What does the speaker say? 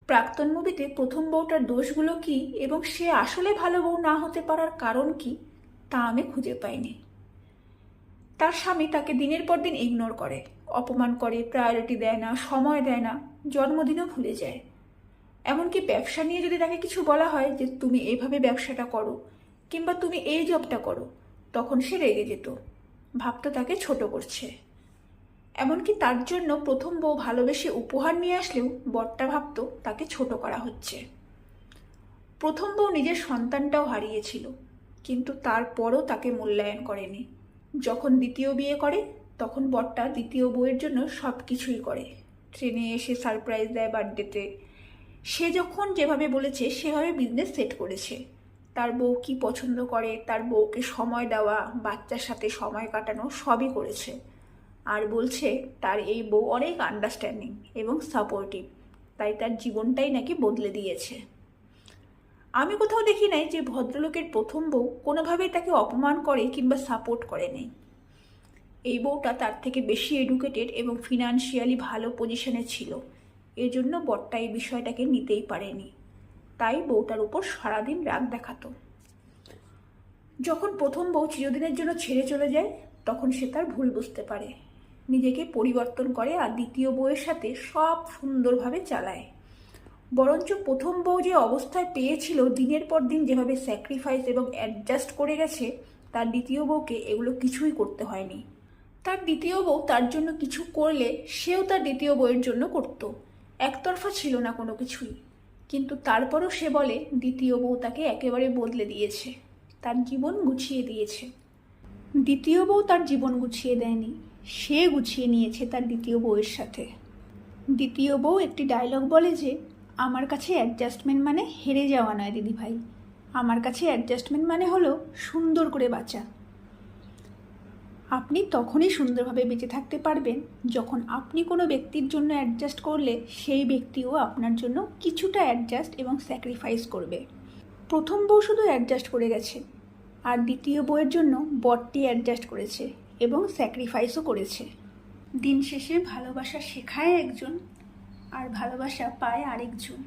প্রাক্তন মুভিতে প্রথম বউটার দোষগুলো কি এবং সে আসলে ভালো বউ না হতে পারার কারণ কি তা আমি খুঁজে পাইনি। তার স্বামী তাকে দিনের পর দিন ইগনোর করে, অপমান করে, প্রায়োরিটি দেয় না, সময় দেয় না, জন্মদিনও ভুলে যায়। এমনকি ব্যবসা নিয়ে যদি তাকে কিছু বলা হয় যে তুমি এইভাবে ব্যবসাটা করো কিংবা তুমি এই জবটা করো, তখন সে রেগে যেত, ভাবতো তাকে ছোট করছে। এমনকি তার জন্য প্রথম বউ ভালোবেসে উপহার নিয়ে আসলেও বরটা ভাবতো তাকে ছোট করা হচ্ছে। প্রথম বউ নিজের সন্তানটাও হারিয়েছিল, কিন্তু তারপরও তাকে মূল্যায়ন করেনি। যখন দ্বিতীয় বিয়ে করে তখন বরটা দ্বিতীয় বউয়ের জন্য সব কিছুই করে। ট্রেনে এসে সারপ্রাইজ দেয় বার্থডেতে। সে যখন যেভাবে বলেছে সেভাবে বিজনেস সেট করেছে। তার বউ কি পছন্দ করে, তার বউকে সময় দেওয়া, বাচ্চার সাথে সময় কাটানো সবই করেছে। আর বলছে তার এই বউ অনেক আন্ডারস্ট্যান্ডিং এবং সাপোর্টিভ, তাই তার জীবনটাই নাকি বদলে দিয়েছে। আমি কোথাও দেখি নাই যে ভদ্রলোকের প্রথম বউ কোনোভাবেই তাকে অপমান করে কিংবা সাপোর্ট করে নেই। এই বউটা তার থেকে বেশি এডুকেটেড এবং ফিনান্সিয়ালি ভালো পজিশনে ছিল, এজন্য বরটা এই বিষয়টাকে নিতেই পারেনি। তাই বউটার উপর সারাদিন রাগ দেখাতো। যখন প্রথম বউ চিরদিনের জন্য ছেড়ে চলে যায় তখন সে তার ভুল বুঝতে পারে, নিজেকে পরিবর্তন করে আর দ্বিতীয় বউয়ের সাথে সব সুন্দরভাবে চালায়। বরঞ্চ প্রথম বউ যে অবস্থায় পেয়েছিল, দিনের পর দিন যেভাবে স্যাক্রিফাইস এবং অ্যাডজাস্ট করে গেছে, তার দ্বিতীয় বউকে এগুলো কিছুই করতে হয়নি। তার দ্বিতীয় বউ তার জন্য কিছু করলে সেও তার দ্বিতীয় বউয়ের জন্য করত। একতরফা ছিল না কোনো কিছুই। কিন্তু তারপরও সে বলে দ্বিতীয় বউ তাকে একেবারে বদলে দিয়েছে, তার জীবন গুছিয়ে দিয়েছে। দ্বিতীয় বউ তার জীবন গুছিয়ে দেয়নি, সে গুছিয়ে নিয়েছে তার দ্বিতীয় বউয়ের সাথে। দ্বিতীয় বউ একটি ডায়লগ বলে যে, আমার কাছে অ্যাডজাস্টমেন্ট মানে হেরে যাওয়া নয় দিদিভাই, আমার কাছে অ্যাডজাস্টমেন্ট মানে হলো সুন্দর করে বাঁচা। আপনি তখনই সুন্দরভাবে বেঁচে থাকতে পারবেন যখন আপনি কোনো ব্যক্তির জন্য অ্যাডজাস্ট করলে সেই ব্যক্তিও আপনার জন্য কিছুটা অ্যাডজাস্ট এবং স্যাক্রিফাইস করবে। প্রথম বউ শুধু অ্যাডজাস্ট করে গেছে, আর দ্বিতীয় বউয়ের জন্য বরটি অ্যাডজাস্ট করেছে এবং স্যাক্রিফাইসও করেছে। দিন শেষে ভালোবাসা শেখায় একজন আর ভালোবাসা পায় আরেকজন।